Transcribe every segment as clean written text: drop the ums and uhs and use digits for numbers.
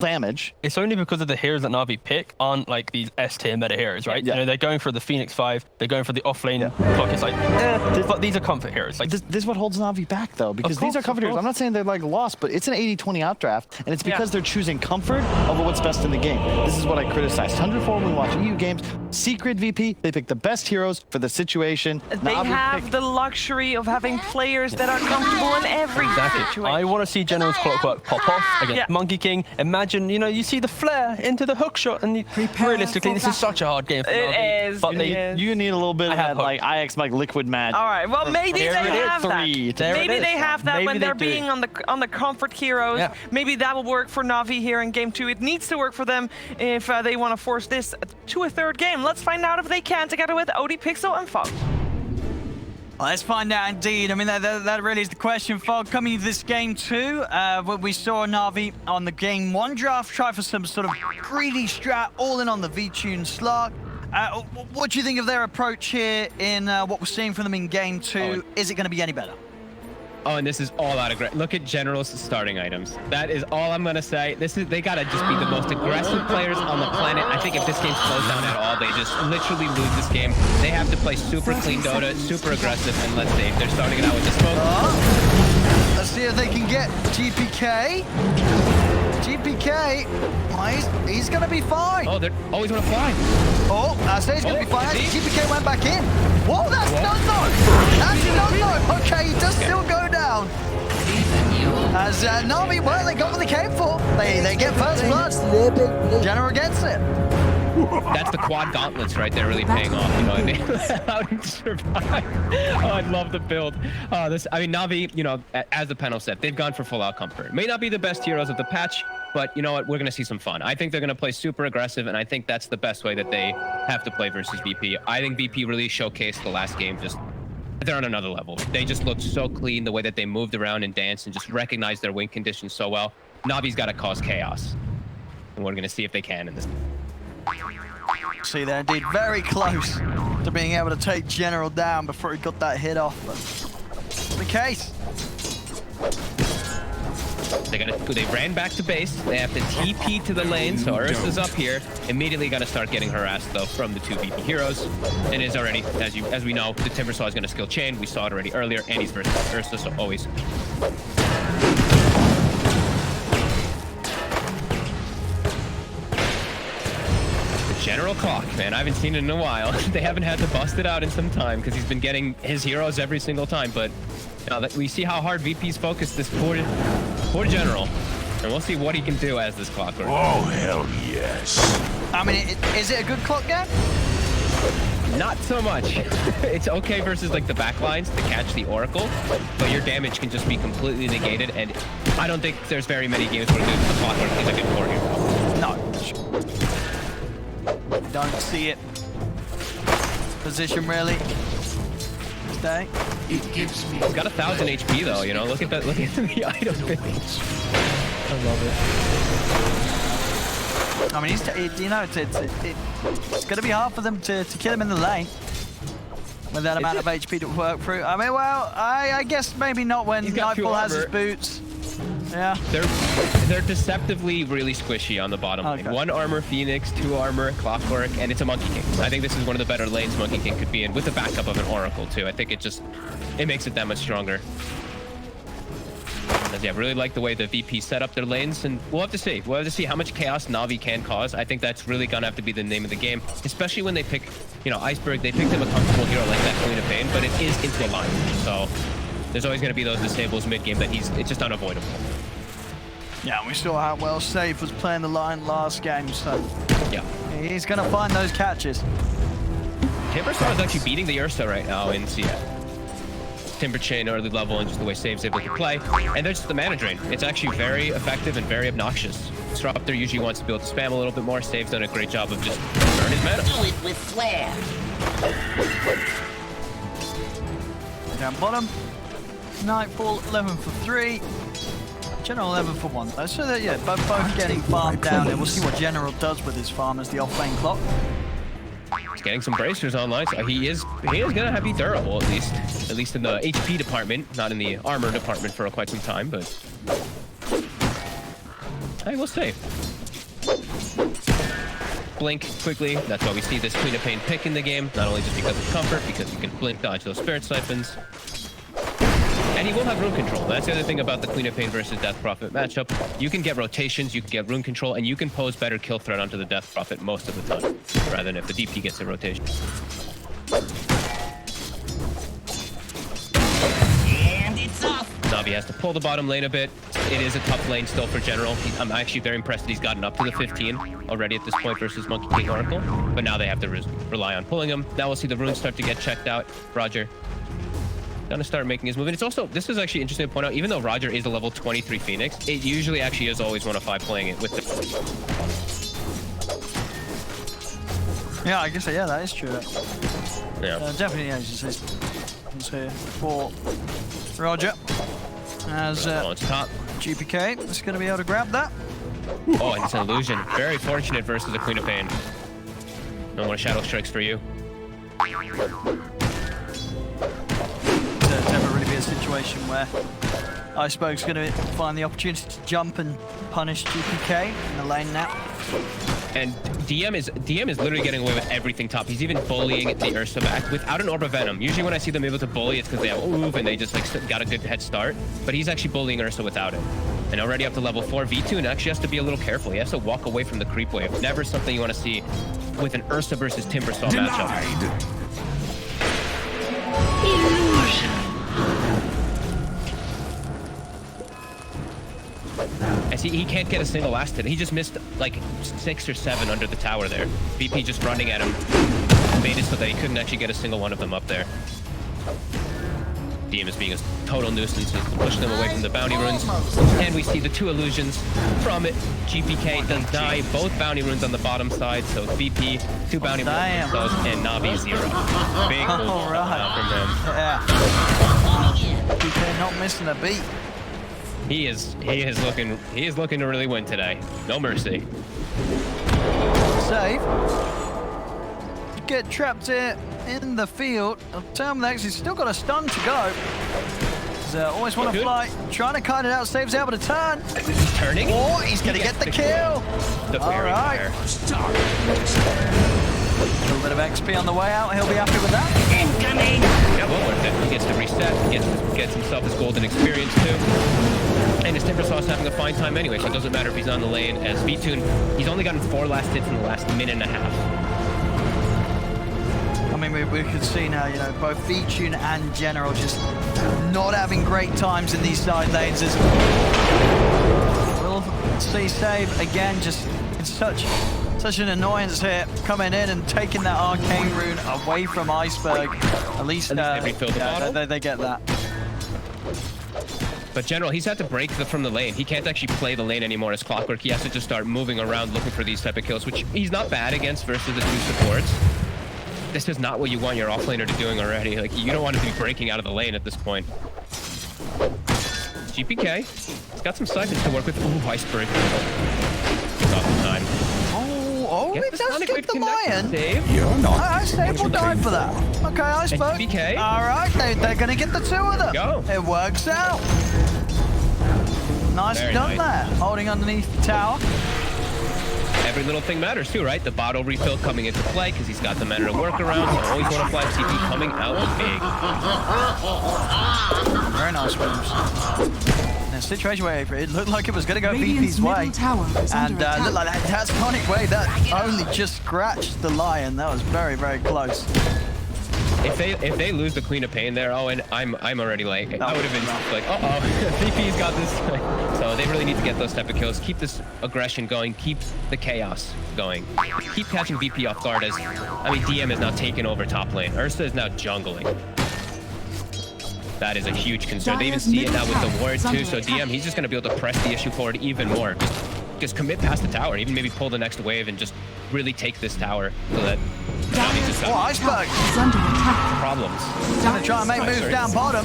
damage. It's only because of the heroes that Na'Vi pick aren't like these S tier meta heroes, right? Yeah. You know, they're going for the Phoenix 5, they're going for the offlane clock. It's like, but these are comfort heroes. Like this is what holds Na'Vi back, though, because these are comfort heroes. I'm not saying they're like lost, but it's an 80-20 outdraft, and it's because they're choosing comfort over what's best in the game. This is what I criticized. 104 when we watch EU games. Secret VP, they pick the best heroes for the situation. They have the luxury of having players that are comfortable in every situation. I want to see General's Clockwerk pop off against Monkey King. Imagine, you know, you see the flare into the hook shot, and realistically, this is such a hard game for Na'Vi. It is. But You need a little bit of that, like, IX like liquid magic. All right, well, maybe they have that. Maybe they have that when they're do. being on the comfort heroes. Yeah. Maybe that will work for Na'Vi here in game 2. It needs to work for them if they want to force this to a third game. Let's find out if they can together with OD Pixel and Fog. Let's find out indeed. I mean, that really is the question, Fog. Coming into this game 2, we saw Na'Vi on the game 1 draft try for some sort of greedy strat, all in on the V-Tune slot. What do you think of their approach here in what we're seeing from them in game 2? Is it going to be any better? Oh, and this is all out of look at General's starting items. That is all I'm gonna say. They gotta just be the most aggressive players on the planet. I think if this game slows down at all, they just literally lose this game. They have to play super clean Dota, super aggressive, and let's see. They're starting it out with the smoke. Let's see if they can get GPK. GPK, he's gonna be fine. Oh, they're always gonna fly. Oh, I say he's gonna be fine. GPK went back in. Whoa, that's done though. That's done though. Okay, he does still go down. As Na'Vi, well, they got what they came for. They get first blood. General gets it. That's the quad gauntlets right there, really paying off. You know what I mean? Allowed him to survive. Oh, I love the build. I mean, Na'Vi, you know, as the panel said, they've gone for full-out comfort. May not be the best heroes of the patch, but you know what? We're going to see some fun. I think they're going to play super aggressive, and I think that's the best way that they have to play versus VP. I think VP really showcased the last game. Just they're on another level. They just looked so clean, the way that they moved around and danced and just recognized their win conditions so well. Na'Vi's got to cause chaos, and we're going to see if they can in this. See there, indeed, very close to being able to take General down before he got that hit off. But the case. They ran back to base. They have to TP to the lane, so Ursa's up here. Immediately gonna start getting harassed though from the 2 VP heroes, and is already, as we know, the Timbersaw is gonna skill chain. We saw it already earlier, and he's versus Ursa, so always. General Clock, man, I haven't seen it in a while. They haven't had to bust it out in some time because he's been getting his heroes every single time. But you know, we see how hard VP's focused this poor General, and we'll see what he can do as this Clockwerk. Oh hell yes! I mean, is it a good clock game? Not so much. It's okay versus like the backlines to catch the Oracle, but your damage can just be completely negated. And I don't think there's very many games where the Clockwerk is a good core hero. No. Don't see it. Position really. Stay. It gives me. He's got 1,000 HP though, you know. Look at that. Look at the item page. I love it. I mean, you know, it's going to be hard for them to kill him in the lane with that amount of HP to work through. I mean, well, I guess maybe not when Nightfall has his boots. Yeah. They're deceptively really squishy on the bottom lane. 1 armor Phoenix, 2 armor Clockwerk, and it's a Monkey King. I think this is one of the better lanes Monkey King could be in, with the backup of an Oracle too. I think it makes it that much stronger. Yeah, really like the way the VP set up their lanes, and we'll have to see. We'll have to see how much chaos Na'Vi can cause. I think that's really gonna have to be the name of the game, especially when they pick, you know, Iceberg. They picked him a comfortable hero like that Queen of Pain, but it is into a line, so there's always gonna be those disables mid game that it's just unavoidable. Yeah, we saw how well Safe was playing the line last game, so yeah, he's gonna find those catches. Timbersaw is actually beating the Ursa right now in CF. Timber Chain early level and just the way Save's able to play. And there's the mana drain. It's actually very effective and very obnoxious. Disruptor usually wants to be able to spam a little bit more. Save's done a great job of just burning his mana. Do it with flair. Down bottom. Nightfall 11 for 3. General 11 for 1 though. So that, yeah, both getting farmed down there. We'll see what General does with his farm as the off-lane clock. He's getting some bracers online, so he is gonna be durable at least in the HP department, not in the armor department for quite some time, but hey, we'll see. Blink quickly. That's why we see this Queen of Pain pick in the game. Not only just because of comfort, because you can blink dodge those Spirit Siphons. And he will have rune control. That's the other thing about the Queen of Pain versus Death Prophet matchup. You can get rotations, you can get rune control, and you can pose better kill threat onto the Death Prophet most of the time, rather than if the DP gets a rotation. And it's off. Navi has to pull the bottom lane a bit. It is a tough lane still for General. I'm actually very impressed that he's gotten up to the 15 already at this point versus Monkey King Oracle. But now they have to rely on pulling him. Now we'll see the runes start to get checked out. Roger gonna start making his move. And it's also, this is actually interesting to point out, even though Roger is a level 23 Phoenix, it usually actually is always 1 of 5 playing it with the... Yeah, I guess, yeah, that is true. Yeah. Definitely, yeah, it's here for Roger. As on top. GPK is going to be able to grab that. Oh, and it's an illusion. Very fortunate versus the Queen of Pain. No more Shadow Strikes for you. There's never really be a situation where Iceberg's going to find the opportunity to jump and punish GPK in the lane now. And DM is literally getting away with everything top. He's even bullying the Ursa back without an Orb of Venom. Usually when I see them able to bully, it's because they have oof and they just like got a good head start. But he's actually bullying Ursa without it. And already up to level 4, V2 and actually has to be a little careful. He has to walk away from the creep wave. Never something you want to see with an Ursa versus Timbersaw matchup. As he can't get a single last hit. He just missed like 6 or 7 under the tower there. VP just running at him. Made it so that he couldn't actually get a single one of them up there. DM is being a total nuisance, pushing them away from the bounty runes. And we see the 2 illusions from it. GPK does die. Both bounty runes on the bottom side. So VP, 2 bounty runes and Navi 0. Big move from him. Yeah. GPK not missing a beat. He is looking to really win today. No mercy. Save. Get trapped here in the field. Terminax, he's still got a stun to go. He's always want to fly, trying to cut it out. Save's able to turn. Turning. Oh, he's going to get the kill. All right. A little bit of XP on the way out. He'll be happy with that. Incoming. Yeah, well worth it. He gets to reset. He gets himself his golden experience too. And his Timbersaw's having a fine time anyway, so it doesn't matter if he's on the lane. As V-Tune, he's only gotten 4 last hits in the last minute and a half. I mean, we could see now, you know, both V-Tune and General just not having great times in these side lanes. We'll see Save again, just it's such an annoyance here, coming in and taking that arcane rune away from Iceberg. At least they refill the bottle. They get that. But General, he's had to break from the lane. He can't actually play the lane anymore as Clockwerk. He has to just start moving around looking for these type of kills, which he's not bad against versus the 2 supports. This is not what you want your offlaner to be doing already. Like, you don't want to be breaking out of the lane at this point. GPK, he's got some siphons to work with. Ooh, Iceberg. Off the time. Oh, Get it does get the lion. Save. You're not. Save will die for that. Okay, Iceberg. GPK. All right, they're going to get the 2 of them. Go. It works out. Nicely Very done nice. there. Holding underneath the tower. Every little thing matters too, right? The bottle refill coming into play because he's got the mana to work around. So always want to flag CP coming out big. Very nice moves. In a situation where it looked like it was going to go VP's way, and looked like that Sonic way that only just scratched the lion. That was very, very close. If they lose the Queen of Pain there, oh, and I'm already like, I would have been like, uh-oh, VP's got this. So they really need to get those type of kills. Keep this aggression going. Keep the chaos going. Keep catching VP off guard as, I mean, DM is now taking over top lane. Ursa is now jungling. That is a huge concern. They even see it now with the ward too. So DM, he's just going to be able to press the issue forward even more. Just commit past the tower, even maybe pull the next wave and just really take this tower so that Navi's just got Iceberg. problems. Gonna try and make moves down bottom.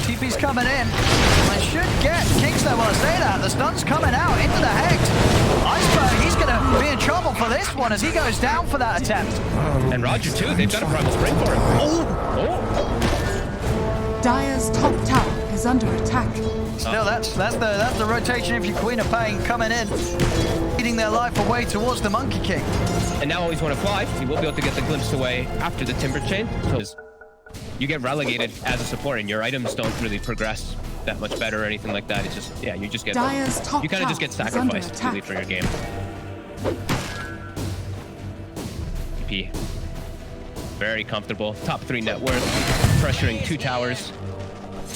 TP's coming in. They should get Kings there while I say that. The stun's coming out into the Hex. Iceberg, he's gonna be in trouble for this one as he goes down for that attempt. And Roger too, they've got a primal spring for him. Oh! Dire's top tower is under attack. Still, that's the rotation of your Queen of Pain coming in. Leading their life away towards the Monkey King. And now he's want to fly. He will be able to get the glimpse away after the Timber Chain. So you get relegated as a support, and your items don't really progress that much better or anything like that. It's just, yeah, you just get, Dire's top you kind of just get tower is under sacrificed attack. really for your game. VP, very comfortable. Top 3 net worth, pressuring 2 towers.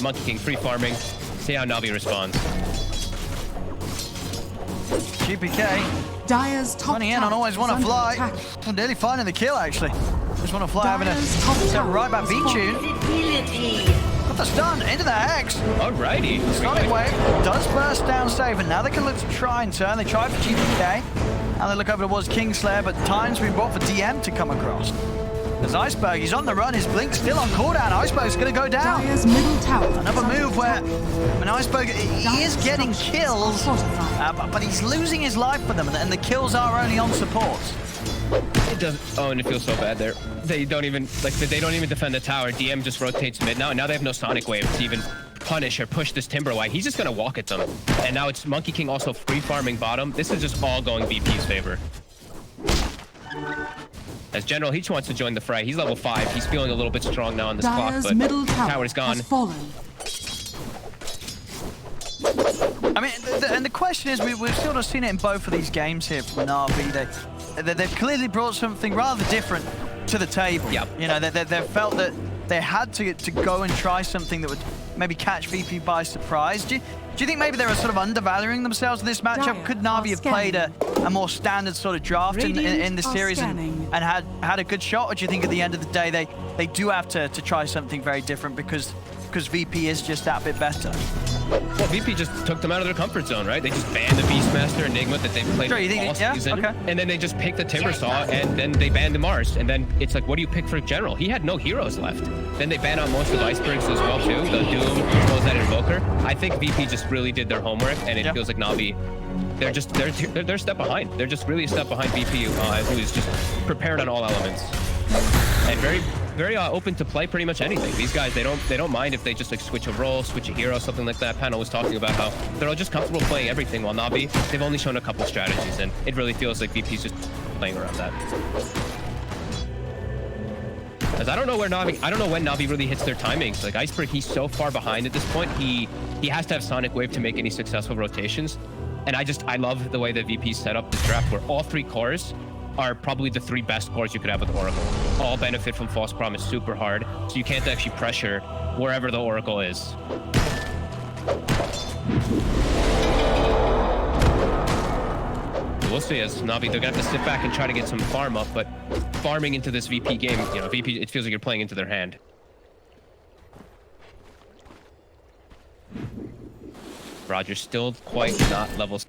Monkey King free farming. See how Navi responds. GPK Dyer's top running in on tower always is want to under fly. attack. I'm nearly finding the kill, actually. Just want to fly, having a Dyer's top step tower right back is V-Tune. Visibility. Got the stun into the Hex. Alrighty. Sonic Wave does burst down safe, and now they can look to try and turn. They tried for GPK. Now they look over towards Kingslayer, but time's been brought for DM to come across. There's Iceberg, he's on the run, his Blink still on cooldown. Iceberg's gonna go down. Dyer's middle tower is Another under move where attack. when Iceberg, he is getting kills, but he's losing his life for them, and the kills are only on supports. It does. Oh, and it feels so bad there. They don't even defend the tower. DM just rotates mid now. Now they have no Sonic Wave to even punish or push this Timber away. He's just gonna walk at them. And now it's Monkey King also free farming bottom. This is just all going VP's favor. As General, he just wants to join the fray. He's level 5. He's feeling a little bit strong now on this clock, Dyer's but middle tower tower's gone. has fallen. I mean, and the question is, we've sort of seen it in both of these games here from NAVI. They've clearly brought something rather different to the table. Yep. You know, they felt that they had to go and try something that would maybe catch VP by surprise. Do you think maybe they were sort of undervaluing themselves in this matchup? Dire Could Navi have played a more standard sort of draft in the series and had a good shot? Or do you think at the end of the day they do have to try something very different because VP is just that bit better? Well, VP just took them out of their comfort zone, right? They just banned the Beastmaster Enigma that they've played all season. Okay. And then they just picked the Timbersaw, and then they banned the Mars. And then it's like, what do you pick for General? He had no heroes left. Then they banned out most of Icebergs as well, too. The Doom, as well as that Invoker. I think VP just really did their homework, and it feels like Navi, they're a step behind. They're just really a step behind VP, who is just prepared on all elements. And very open to play pretty much anything. These guys, they don't mind if they just like switch a role, switch a hero, something like that. Panel was talking about how they're all just comfortable playing everything, while Navi, they've only shown a couple strategies, and it really feels like VP's just playing around that. As I don't know when Navi really hits their timings. Like Iceberg, he's so far behind at this point. He has to have Sonic Wave to make any successful rotations. And I love the way that VP set up this draft, where all 3 cores are probably the 3 best cores you could have with Oracle. All benefit from False Promise super hard, so you can't actually pressure wherever the Oracle is. We'll see, as Navi, they're gonna have to sit back and try to get some farm up, but farming into this VP game, you know, VP, it feels like you're playing into their hand. Roger's still quite not levels.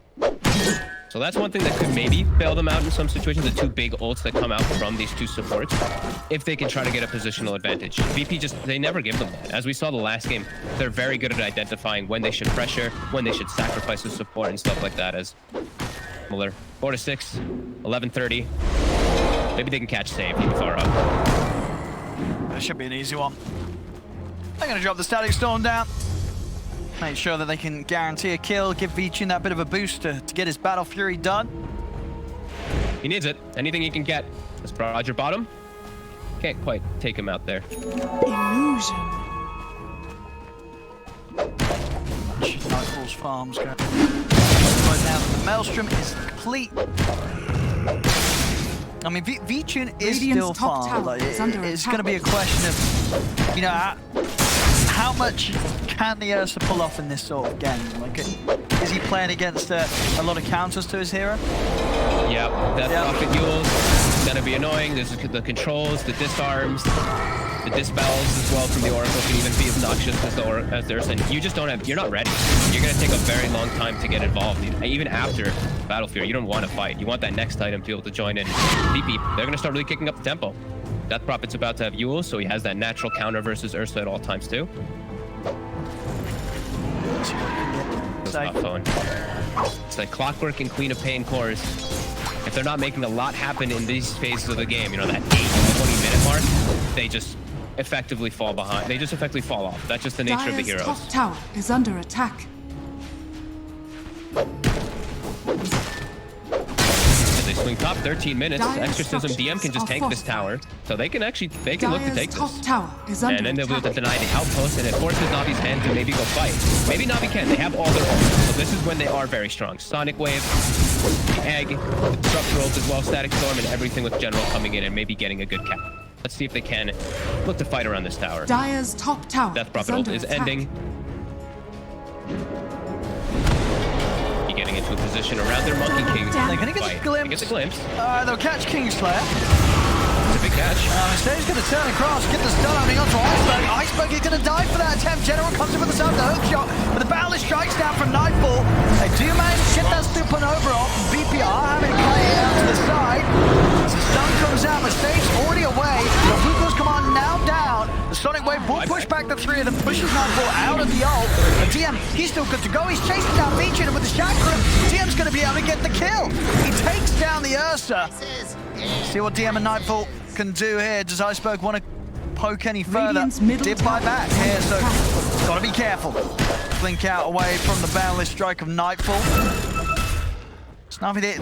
So that's one thing that could maybe bail them out in some situations, the 2 big ults that come out from these 2 supports, if they can try to get a positional advantage. VP they never give them that. As we saw the last game, they're very good at identifying when they should pressure, when they should sacrifice the support and stuff like that. As Muller, 4-6, 11:30. Maybe they can catch save even far up. That should be an easy one. They're gonna drop the Static Storm down. Make sure that they can guarantee a kill, give V-Tune that bit of a boost to get his Battle Fury done. He needs it. Anything he can get. That's Roger bottom. Can't quite take him out there. Illusion. Nightfall's farms go. Right now, the Maelstrom is complete. I mean, V-Tune is still farmed. Like, it's going to be a question of, you know, how much can the Ursa pull off in this sort of game? Like, is he playing against a lot of counters to his hero? Yeah, that Rocket Yules is going to be annoying. There's the controls, the disarms, the dispels as well from the Oracle can even be obnoxious as the Ursa. And you just don't have, you're not ready. You're going to take a very long time to get involved. Even after Battle Fury, you don't want to fight. You want that next item to be able to join in. VP, they're going to start really kicking up the tempo. Death Prophet's about to have Yules, so he has that natural counter versus Ursa at all times too. It's not fun. It's like Clockwerk and Queen of Pain cores. If they're not making a lot happen in these phases of the game, you know, that 8 to 20-minute mark, they just effectively fall behind. They just effectively fall off. That's just the nature of the heroes. Top tower is under attack. swing top 13 minutes. Dire Exorcism DM can just structures tank are this tower. So they can actually, they can look to Dire's take top this. tower is under And then they'll be able to attack. deny the outpost, and it forces Navi's hand to maybe go fight. Maybe Navi can. They have all their ults. So this is when they are very strong. Sonic Wave, the Egg, the Disrupt rolls as well, Static Storm, and everything with General coming in and maybe getting a good cap. Let's see if they can look to fight around this tower. Dire's top tower Death is Prophet ult under is attack. ending. He getting into a position around their Monkey King. They're gonna get a fight. glimpse. They get the glimpse. They'll catch Kingslayer. It's a big catch. Instead, he's going to turn across, get the stun opening onto Iceberg. Iceberg is going to die for that attempt. General comes in with the sound of the hook shot, but the Boundless strikes down from Nightfall. They do manage to get that supernova off. VP are having to play it out to the side. As the stun comes out, Mistake's already away. The Hugo's command now down. The Sonic Wave will push back the three of them, pushes Nightfall out of the ult. But DM, he's still good to go. He's chasing down Beachin, and with the chakra, DM's going to be able to get the kill. He takes down the Ursa. See what DM and Nightfall can do here. Does Iceberg want to poke any further? Radiant's middle Did buy tower back is here, under so attack. gotta be careful. Blink out away from the boundless strike of Nightfall. Snappy, they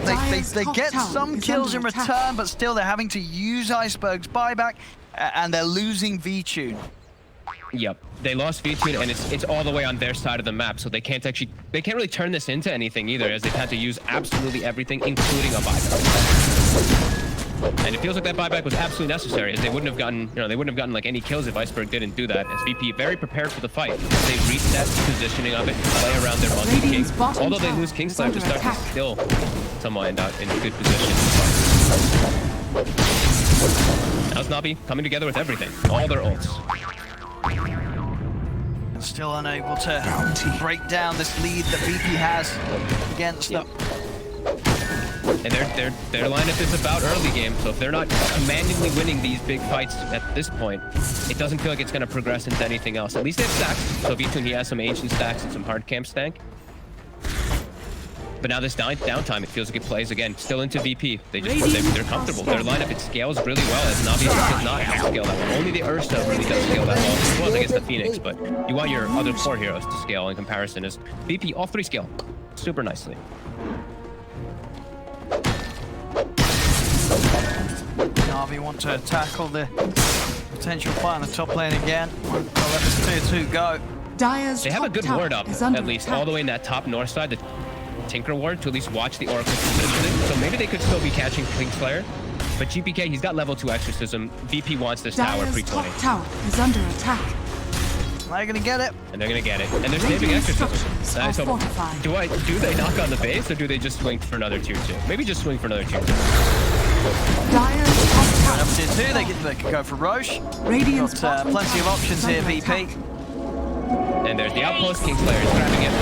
top get tower some is kills in under attack. return, but still they're having to use Iceberg's buyback, and they're losing V-Tune. Yep, they lost V-Tune, and it's all the way on their side of the map, so they can't really turn this into anything either, as they've had to use absolutely everything, including a buyback. And it feels like that buyback was absolutely necessary, as they wouldn't have gotten like any kills if Iceberg didn't do that. As VP very prepared for the fight, they reset the positioning of it, play around their Monkey King. Radiant's bottom Although they tower lose is Kingslayer under to start, they attack. still somehow end up in a good position. Now's Navi coming together with everything, all their ults. Still unable to break down this lead that VP has against them. And their lineup is about early game, so if they're not commandingly winning these big fights at this point, it doesn't feel like it's going to progress into anything else. At least they have stacks, so V-Tune, he has some ancient stacks and some hard camp stank. But now this downtime, it feels like it plays again, still into VP. They're comfortable. Their lineup, it scales really well, as Navi does not have to scale that well. Only the Ursa really does scale that well, as well as I guess the Phoenix, but you want your other core heroes to scale in comparison, as VP, all three scale super nicely. Navi want to tackle the potential fight on the top lane again. They'll let this 2-2 go. Dire's They have a top good tower ward up, is under at least, attack. all the way in that top north side, the Tinker ward, to at least watch the Oracle's positioning. So maybe they could still be catching Kingslayer. But GPK, he's got level 2 Exorcism. VP wants this tower Dire's top pre-20. tower is under attack. They're gonna get it. And they're gonna get it. And they're saving Radiant Exorcism. structures are So fortified. do they knock on the base, or do they just swing for another tier 2? Maybe just swing for another tier 2. Dire's top tower. Up tier 2, they can go for Roche. Radiant's Got bottom plenty of tower options is here, under VP. attack. And there's the outpost. Kingslayer is grabbing it.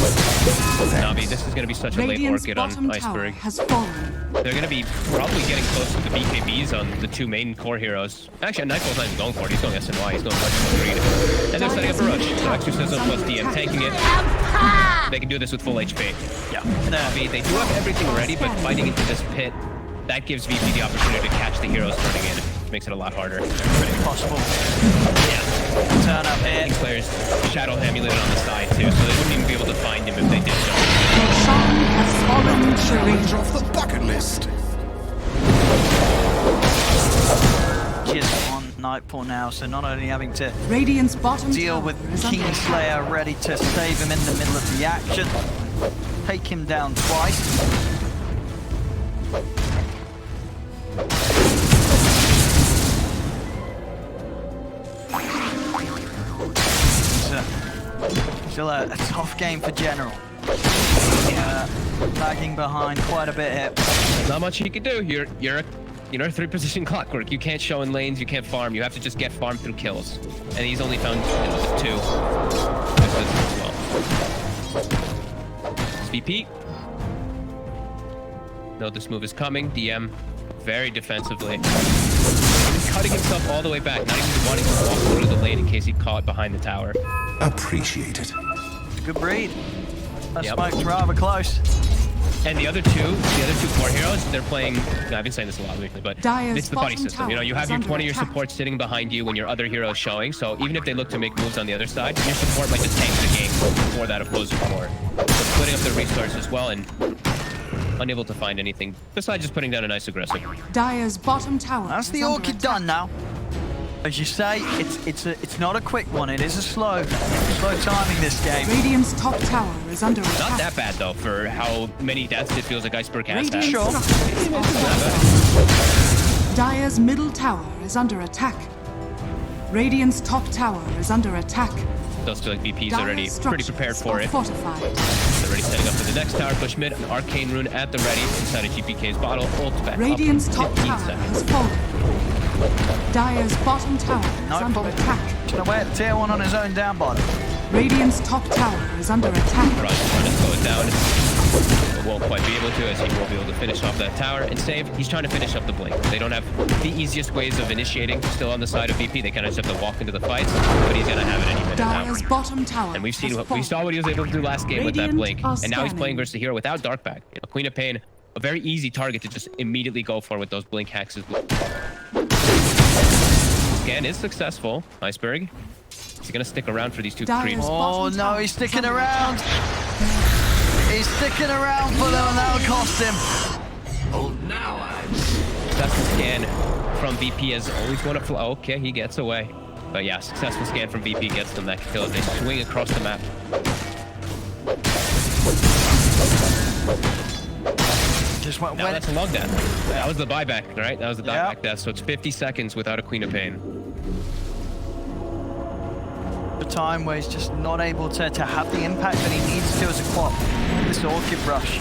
Navi, this is going to be such a late Radiant's orchid bottom on tower Iceberg. has fallen. They're going to be probably getting close to the BKBs on the two main core heroes. Actually, Nightfall's not even going for it. He's going SNY. He's going much more greed. And they're setting up a rush. So Exorcism plus DM tanking it. They can do this with full HP. Yeah. Navi, they do have everything ready, but fighting into this pit, that gives VP the opportunity to catch the heroes running in. It makes it a lot harder. Pretty possible. Yeah. Turn up here. Players shadow amuleted on the side too, so they wouldn't even be able to find him if they did so. Sean has fallen charade. Off the bucket list. Just on Nightfall now, so not only having to Radiant's bottom deal tower with is under attack. Kingslayer ready to save him in the middle of the action. Take him down twice. Still a tough game for General. Lagging behind quite a bit here. Not much you can do. You're a 3-position Clockwerk. You can't show in lanes. You can't farm. You have to just get farmed through kills. And he's only found 2. This is as well. It's VP. Know this move is coming. DM very defensively. He's cutting himself all the way back, not even wanting to walk through the lane in case he caught behind the tower. Appreciate it. Good breed. That Yep. smoke's rather close. And the other two core heroes, they're playing. I've been saying this a lot lately, but Dire's it's the buddy bottom system. You know, you tower have is your under 20 of your attack. support sitting behind you when your other hero is showing. So even if they look to make moves on the other side, your support might just tank the game for that opposing core. So splitting up their resources as well and unable to find anything besides just putting down a nice aggressive. Dire's bottom tower. That's is the under Orchid attack. done now. As you say, it's not a quick one. It is a slow timing this game. Radiant's top tower is under Not attack. that bad though for how many deaths it feels like Iceberg has had. Radiant Sure. structures are fortified. Dire's middle tower is under attack. Radiant's top tower is under attack. Does feel like BP's Dire's already pretty prepared for structures it. are fortified. They're already setting up for the next tower push mid. An arcane rune at the ready inside of GPK's bottle. Ult back Radiant's up. top 15 tower seconds. has fallen. Dire's bottom tower is Nightfall. under attack. Gonna wait tier 1 on his own down bottom. Radiant's top tower is under attack. Raj trying to slow it down. But won't quite be able to, as he won't be able to finish off that tower and save. He's trying to finish up the blink. They don't have the easiest ways of initiating. Still on the side of VP. They kind of just have to walk into the fights, but he's gonna have it any minute now. Dire's bottom tower. And we've seen has what we fallen. saw what he was able to do last game with that Radiant blink, are and now he's scanning. playing versus the hero without Darkback. You know, Queen of Pain, a very easy target to just immediately go for with those blink hexes. Scan is successful. Iceberg. He's gonna stick around for these two Dire's creeps. Oh bottom no, tower he's is sticking under around. He's sticking around for them, and that'll cost him. Successful scan from VP as always going to flow. Okay, he gets away. But yeah, successful scan from VP gets them that kill as they swing across the map. Just went Now that's a log death. That was the buyback, right? That was the Yeah. buyback death. So it's 50 seconds without a Queen of Pain. the time where he's just not able to have the impact that he needs to as a quad. This Orchid rush.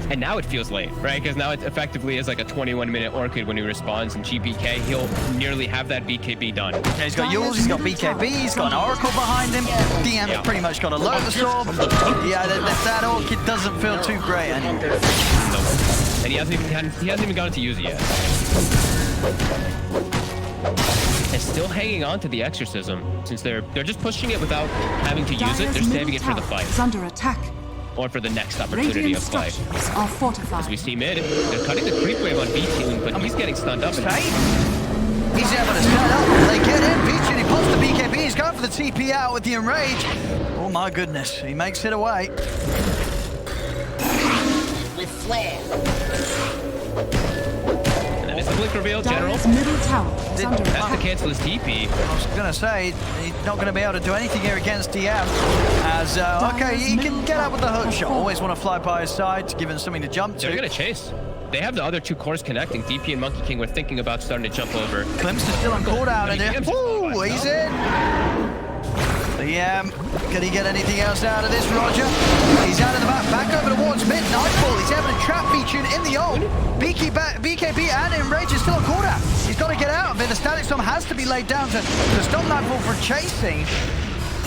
And now it feels late, right? Because now it effectively is like a 21-minute Orchid when he responds, and GPK, he'll nearly have that BKB done. Yeah, he's got Yules, he's got BKB, he's got an Oracle behind him. DM's Yeah. pretty much got a Lotus Orb. Yeah, that Orchid doesn't feel too great anymore. And he hasn't even gotten to use it yet. And still hanging on to the Exorcism, since they're just pushing it without having to use it. They're saving it for the fight, is under attack. or for the next opportunity Radiant of fight. structures are fortified. As we see mid, they're cutting the creep wave on B-Tune, but he's getting stunned up. He's able to stand up. They get in. Peachy, he pops the BKB. He's going for the TP out with the Enrage. Oh my goodness. He makes it away. With flair. And then it's the blink reveal, General. Dire's middle tower is Did- under That's to attack. cancel his TP. I was going to say, he's not going to be able to do anything here against DM. As, okay, he can get out with the hook shot. Always want to fly by his side to give him something to jump They're to. going to chase. They have the other two cores connecting. DP and Monkey King were thinking about starting to jump over. Glimpse is still on call down in there. Woo, he's in. DM, can he get anything else out of this, Roger? He's out of the back over towards mid. Nightfall, he's able to trap B-Tune in the ult. BKB and Enrage is still on call down. He's got to get out of it. The Static Storm has to be laid down to stop Nightfall from chasing.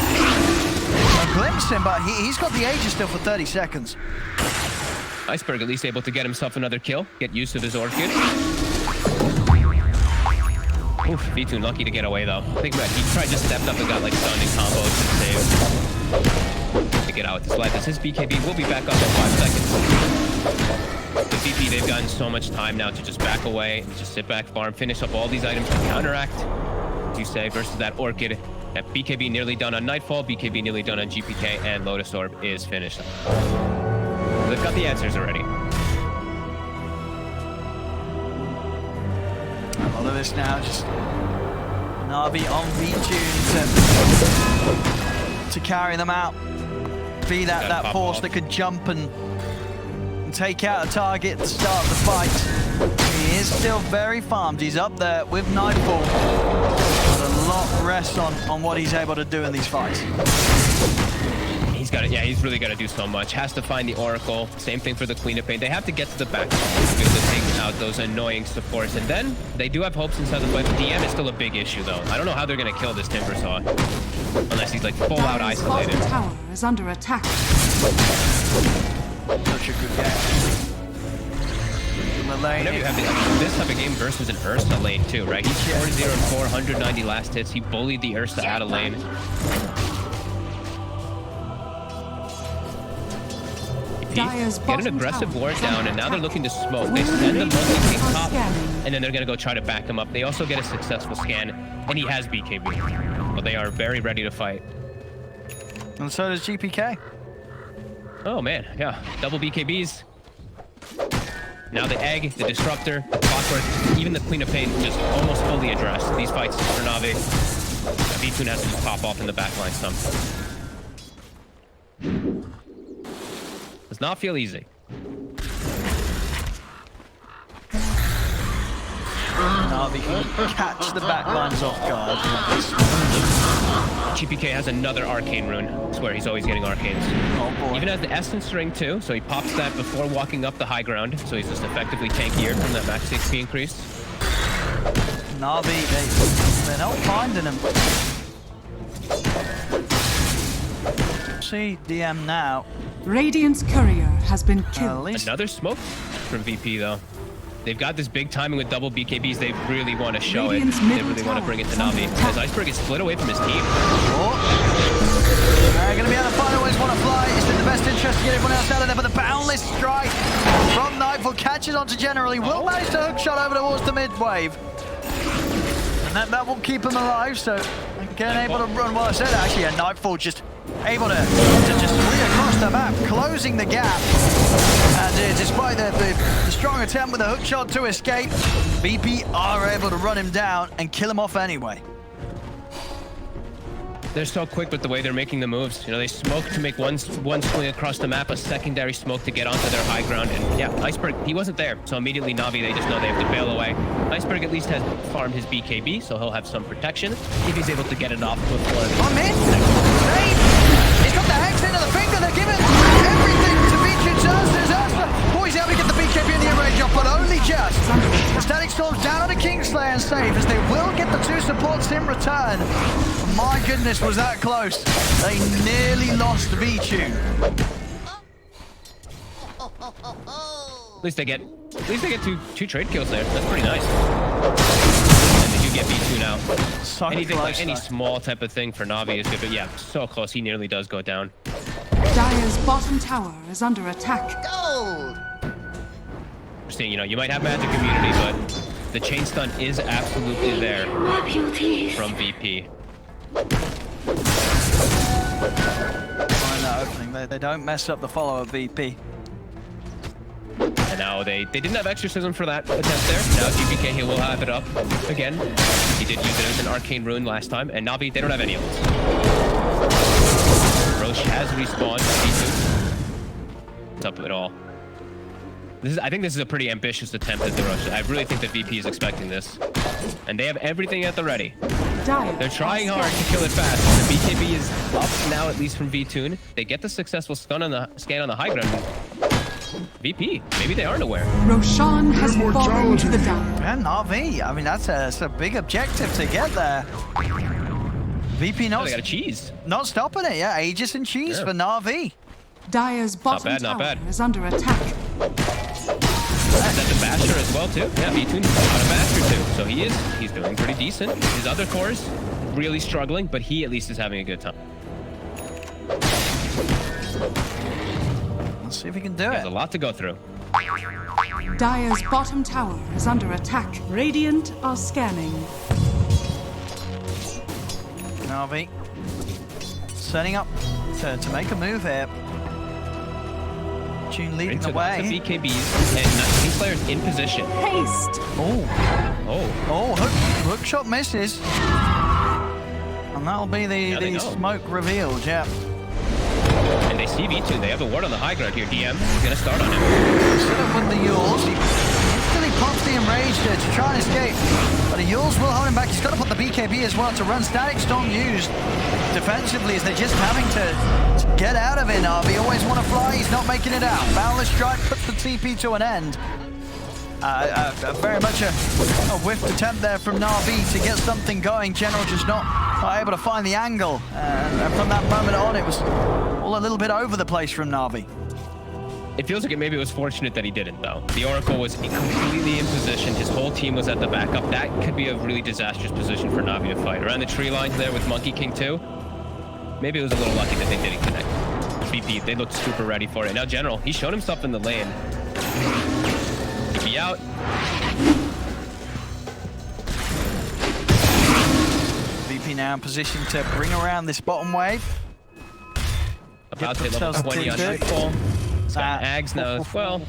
A glimpse him, but he's got the Aegis still for 30 seconds. Iceberg at least able to get himself another kill. Get used to this Orchid. Oof, B-Tune lucky to get away though. Think about it, he tried just stepped up and got like stunned in combos and saved. To get out with his life as his BKB will be back up in 5 seconds. The VP, they've gotten so much time now to just back away, and just sit back, farm, finish up all these items to counteract, as you say, versus that Orchid. That BKB nearly done on Nightfall, BKB nearly done on GPK, and Lotus Orb is finished. They've got the answers already. A lot of this now, just Navi on V-Tune to carry them out. Be that pop force off. that could jump and take out a target at the start of the fight. He is still very farmed. He's up there with Nightfall. But a lot rests on what he's able to do in these fights. He's got it. Yeah, he's really got to do so much. Has to find the Oracle. Same thing for the Queen of Pain. They have to get to the back to be able to take out those annoying supports. And then they do have hopes inside the fight. But DM is still a big issue, though. I don't know how they're going to kill this Timbersaw. Unless he's like full out Dire's isolated. bottom tower is under attack. Such a good game. Whenever you have this type of game versus an Ursa lane, too, right? He's 4-0 and 4, 190 last hits. He bullied the Ursa out of lane. Dire's Get an bottom aggressive tower ward is down, under and now they're attack. looking to smoke. They send the Monkey King Are top, scanning. and then they're going to go try to back him up. They also get a successful scan, and he has BKB. But they are very ready to fight. And so does GPK. Oh man, yeah. Double BKBs. Now the egg, the disruptor, the clockwork, even the Queen of Pain just almost fully addressed. These fights for Navi. V2 has to just pop off in the backline some. Does not feel easy. Navi can catch the backlines off guard. GPK has another arcane rune. I swear he's always getting arcanes. Oh boy. Even has the essence ring too, so he pops that before walking up the high ground, so he's just effectively tankier from that max HP increase. Navi, they're not finding him. See DM now. Radiant's courier has been killed. Another smoke from VP though. They've got this big timing with double BKBs. They really want to show it. They really want to bring it to Navi. As Iceberg is split away from his team. They're going to be able to find always want to fly. It's in the best interest to get everyone else out of there, but the boundless strike from Nightfall catches onto Generally. Will manage to hook shot over towards the mid wave. And that will keep him alive, so again able to run. Well, I said actually, a Nightfall just able to just flee across the map, closing the gap. And despite the strong attempt with a hook shot to escape, VP are able to run him down and kill him off anyway. They're so quick with the way they're making the moves. You know, they smoke to make one swing across the map, a secondary smoke to get onto their high ground. And yeah, Iceberg, he wasn't there. So immediately Navi, they just know they have to bail away. Iceberg at least has farmed his BKB, so he'll have some protection if he's able to get it off before. I'm in. He's got the hex into the finger. They're giving everything to Beatrice Ursa. Boys able to get the BKB in the range off, but only just. The Static Storm's down on the Kingslayer and safe, as they will get the two supports in return. My goodness, was that close. They nearly lost V2. At least they get two trade kills there. That's pretty nice. And they do get V2 now. So Anything close, like any small type of thing for Navi is good, but yeah, so close. He nearly does go down. Dire's bottom tower is under attack. We're seeing, you know, you might have magic immunity, but the chain stun is absolutely there from VP. Find that opening. They don't mess up the follow-up VP. And now they didn't have exorcism for that attempt there. Now GPK here will have it up again. He did use it as an arcane rune last time, and Navi, they don't have any of those. Roche has respawned. What's up with it all? I think this is a pretty ambitious attempt at the Roche. I really think that VP is expecting this. And they have everything at the ready. They're trying hard to kill it fast. The BKB is up now, at least from V2. They get the successful scan on the high ground. VP, maybe they aren't aware. Roshan has fallen to the down. And Navi, I mean, that's a big objective to get there. VP not, they got a cheese. Not stopping it, yeah. Aegis and cheese for Navi. Dire's bottom tower is under attack. Is that the Basher as well, too? Yeah, V2 got a Basher, too. So he's doing pretty decent. His other cores, really struggling, but he at least is having a good time. Let's see if he can do it. There's a lot to go through. Dire's bottom tower is under attack. Radiant are scanning. Navi setting up to make a move here. June leading the way. The BKBs and Kingslayer in position. Haste. Hook shot misses. And that'll be the smoke revealed, yeah. And they see V2. They have a ward on the high ground here. DM is going to start on him. Set up with the Yules. He pops the Enraged to try and escape. But the Yules will hold him back. He's got to put the BKB as well to run. Static Storm used defensively as they're just having to get out of it. Navi always want to fly. He's not making it out. Boundless Strike puts the TP to an end. Very much a whiffed attempt there from Navi to get something going. General just not able to find the angle. And from that moment on, it was all a little bit over the place from Navi. It feels like maybe it was fortunate that he didn't, though. The Oracle was completely in position. His whole team was at the backup. That could be a really disastrous position for Navi to fight. Around the tree lines there with Monkey King, too. Maybe it was a little lucky that they didn't connect. VP, they looked super ready for it. Now, General, he showed himself in the lane. VP out. VP now in position to bring around this bottom wave. About to hit level 20 on Nightfall. It's got Ags now as well.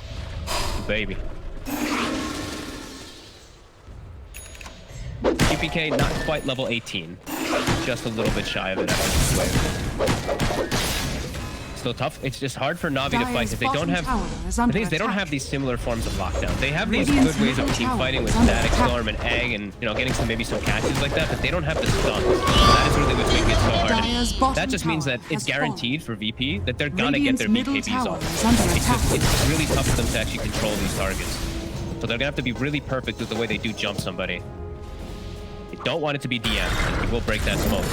Baby. DPK not quite level 18. Just a little bit shy of it after this wave. Still tough. It's just hard for Navi to fight because they don't have. The thing is, they don't have these similar forms of lockdown. They have these good ways of team fighting with Static Storm and Egg and getting maybe some catches like that, but they don't have the stuns. That is really what's making it so hard. And that just means that it's guaranteed for VP that they're gonna get their BKBs off. It's really tough for them to actually control these targets. So they're gonna have to be really perfect with the way they do jump somebody. They don't want it to be DM. He will break that smoke.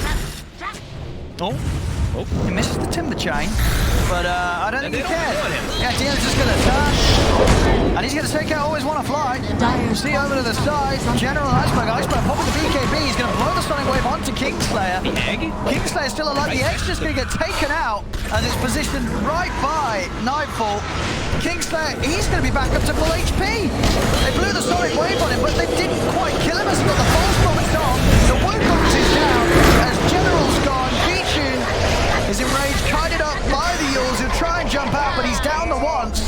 Oh, he misses the timber chain, but I don't think he cares. Yeah, DM's just going to dash, and he's going to take out Always Wanna Fly. See over to the side, General Iceberg popping the BKB. He's going to blow the stunning wave onto Kingslayer. The Egg? Kingslayer's still alive. The Egg's just going to get taken out as it's positioned right by Nightfall. Kingslayer, he's going to be back up to full HP. They blew the sonic wave on him, but they didn't quite kill him as he got the false moment on. The Wukong is down as General's gone. Is enraged, kited up by the Yules, who try and jump out, but he's down the once.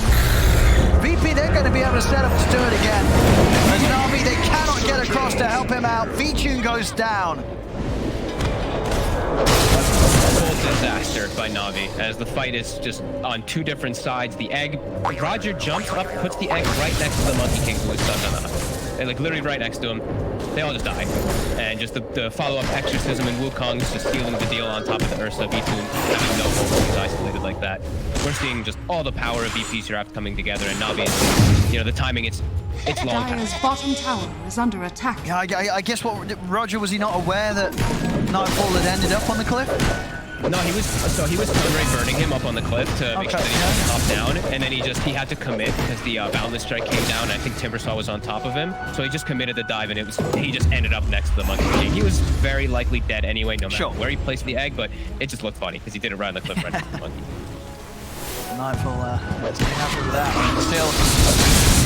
VP, they're going to be able to set up to do it again. As Navi, they cannot get across to help him out. V-Tune goes down. Full disaster by Navi, as the fight is just on two different sides. The Egg, Roger jumps up, puts the Egg right next to the Monkey King who is stunned on the hub. Like literally right next to him. They all just die. And just the follow-up Exorcism and Wukong's just sealing the deal on top of the Ursa. V-Tune having no hope when he's isolated like that. We're seeing just all the power of VP's draft coming together, and Navi, the timing, it's long Dire's past. bottom tower is under attack. Yeah, I guess Roger, was he not aware that Nightfall had ended up on the cliff? No, he was Sunray burning him up on the cliff to make sure that he was top down, and then he had to commit because the Boundless Strike came down, and I think Timbersaw was on top of him, so he just committed the dive, and he just ended up next to the Monkey King. He was very likely dead anyway, no matter where he placed the Egg, but it just looked funny because he did it right on the cliff right next to the Monkey. Nightfall, let's be happy with that. Still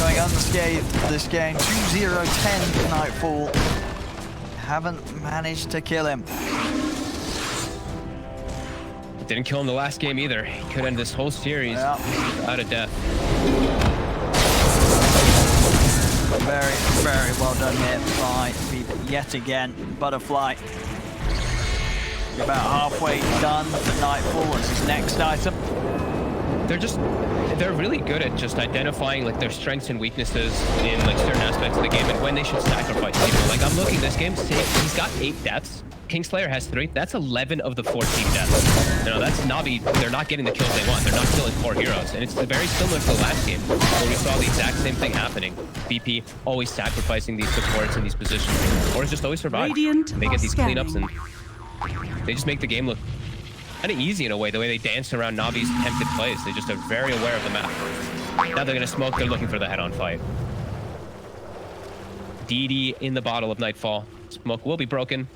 going unscathed this game. 2-0-10 Nightfall. Haven't managed to kill him. Didn't kill him the last game either. He could end this whole series out of death. Very, very well done here by yet again. Butterfly. About halfway done for Nightfall as his next item. They're really good at just identifying like their strengths and weaknesses in like certain aspects of the game and when they should sacrifice people. Like I'm looking this game, he's got 8 deaths. Kingslayer has 3. That's 11 of the 14 deaths. That's Navi. They're not getting the kills they want. They're not killing core heroes. And it's very similar to the last game where we saw the exact same thing happening. VP always sacrificing these supports in these positions. Or just always survive. They get these cleanups and they just make the game look kind of easy in a way, the way they dance around Navi's tempted plays. They just are very aware of the map. Now they're going to smoke. They're looking for the head-on fight. DD in the bottle of Nightfall. Smoke will be broken.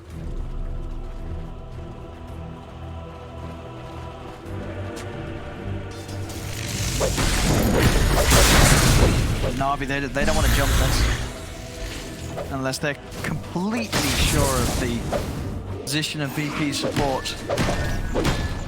Navi, they don't want to jump this unless they're completely sure of the position of VP support.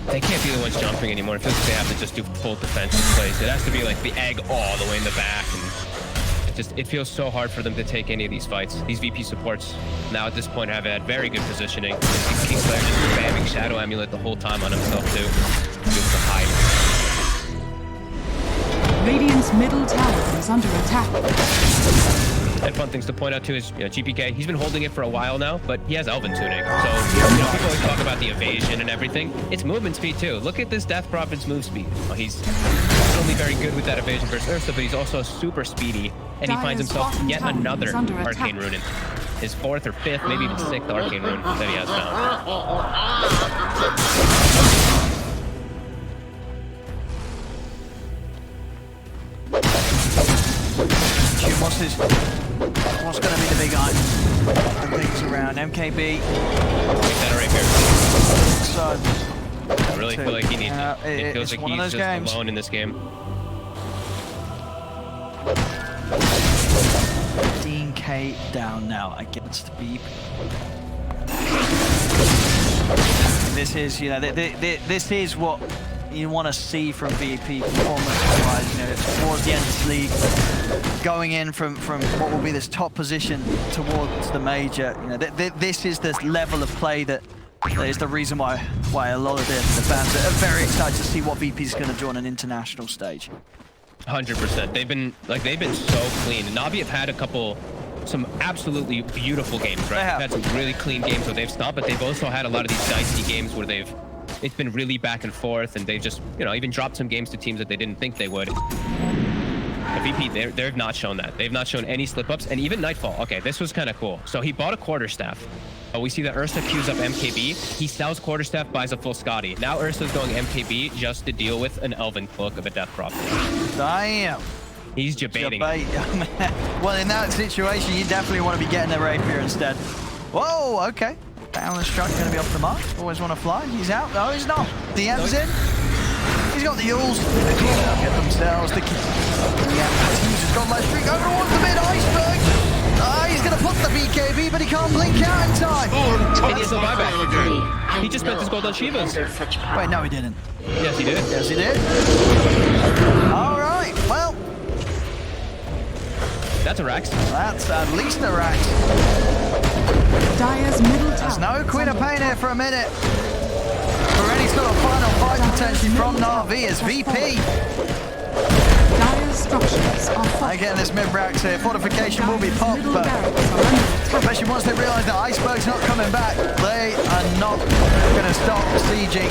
They can't be the ones jumping anymore. It feels like they have to just do full defensive plays. It has to be like the Egg all the way in the back, and it feels so hard for them to take any of these fights. These VP supports now at this point have had very good positioning. Kingslayer just spamming Shadow Amulet the whole time on himself too. Just to hide. Radiant's middle tower is under attack. And fun things to point out too is GPK, he's been holding it for a while now, but he has Elven tuning. So people always talk about the evasion and everything. It's movement speed too. Look at this Death Prophet's move speed. He's not only very good with that evasion versus Ursa, but he's also super speedy, and he finds himself yet another arcane rune in his 4th or 5th, maybe even 6th arcane rune that he has now. What's going to be the big item? The things around MKB. Take that right here. So I really feel like he needs it. It feels like he's just games. alone in this game. 15k down now against Beep. This is, this is what, you want to see from VP performance-wise. You know, towards the end of this league, going in from what will be this top position towards the major. You know, this is the level of play that is the reason why a lot of the fans are very excited to see what VP is going to do on an international stage. 100%. They've been so clean. Navi have had some absolutely beautiful games, right? They've had some really clean games where they've stopped, but they've also had a lot of these dicey games where it's been really back and forth, and they've just, you know, even dropped some games to teams that they didn't think they would. But VP, they've not shown that. They've not shown any slip-ups, and even Nightfall. Okay, this was kind of cool. So he bought a quarterstaff. We see that Ursa queues up MKB. He sells quarterstaff, buys a full Scotty. Now Ursa's going MKB just to deal with an Elven Cloak of a Death Prophet. Damn. He's debating. Well, in that situation, you definitely want to be getting a rapier instead. Whoa, okay. Balance struck going to be off the mark. Always want to fly. He's out. No, he's not. DM's in. He's got the Yules. Get themselves the kill. He's got my streak over towards the mid iceberg. He's going to put the BKB, but he can't blink out in time. And he has no buyback. He just spent his gold on Shivas. Wait, no, he didn't. Yes, he did. Yes, he did. All right, well. That's a Rax. That's at least a Rax. Dire's middle tower. There's no Queen of Pain here for a minute. For any sort of final fight potentially from NAVI as VP. Dire's structures are fortified. Again, this mid-Rax here. Fortification will be popped, but especially once they realise that Iceberg's not coming back, they are not going to stop sieging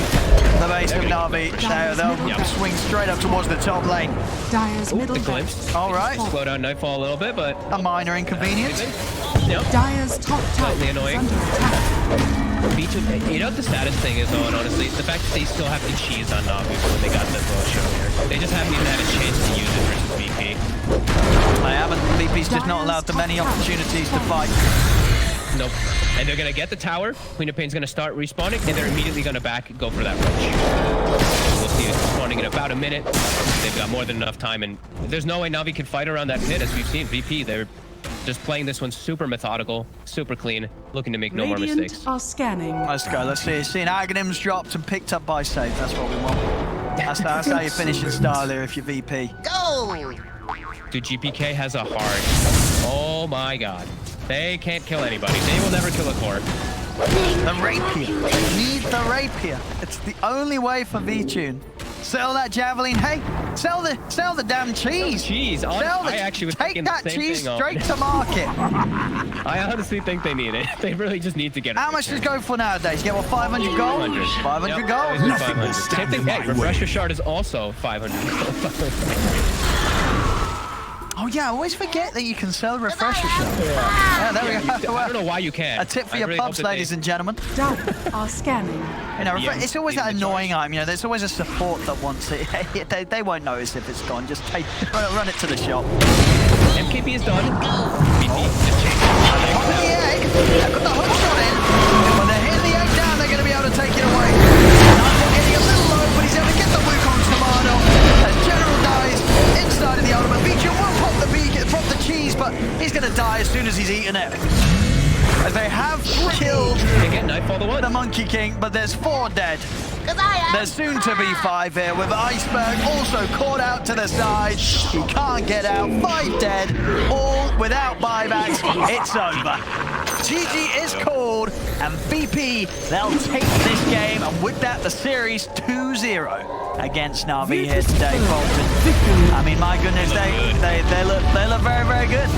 the base of NAVI. They'll swing straight up towards the top lane. Dire's middle glimpse. All right. Slow down Nightfall a little bit, but a minor inconvenience. Yep. Dire's top tower Slightly is annoying. under attack. You know what the saddest thing is, Owen, honestly? The fact that they still have to cheese on Navi when they got that bush earlier. They just haven't even had a chance to use it versus VP. I haven't. VP's just not allowed them many opportunities to fight. Nope. And they're going to get the tower. Queen of Pain's going to start respawning, and they're immediately going to go for that rush. We'll see it spawning in about a minute. They've got more than enough time, and there's no way Navi can fight around that pit, as we've seen. VP, they're just playing this one super methodical, super clean, looking to make no more mistakes. Are scanning. Let's go. Let's see. Seeing Aghanims dropped and picked up by Save. That's what we want. That's how you finish in style here if you're VP. Go! Dude, GPK has a heart. Oh my god. They can't kill anybody. They will never kill a core. The rapier. They need the rapier. It's the only way for V-Tune. Sell that javelin. Hey, sell the damn cheese. Cheese. I actually was take that cheese straight to market. I honestly think they need it. They really just need to get it. How much does it go for nowadays? You get what, 500 gold? 500. 500 Yep, gold. Nothing will stand in my Refresher way. shard is also 500. Oh yeah, I always forget that you can sell refresher shard. Yeah, there we go. I don't know why you can. A tip for I your really pubs, hope that ladies and gentlemen. Dire are scanning. You know, Yeah, it's always that leading the annoying item. You know, there's always a support that wants it. They won't notice if it's gone. Just run it to the shop. MKB is done. VP just changed. On the egg, they've got the hook shot in. When they're hitting the egg down, they're going to be able to take it away. Nightfall getting a little low, but he's able to get the Wukong's commando. As General dies inside of the ultimate. Beach will pop the cheese, but he's going to die as soon as he's eaten it. As they have killed They get Nightfall the one. the Monkey King, but there's 4 dead. There's soon to be 5 here, with Iceberg also caught out to the side. He can't get out. 5 dead, all without buybacks. It's over. GG is called, and VP, they'll take this game, and with that, the series 2-0 against NAVI here today, Colton. I mean, my goodness, they look very, very good.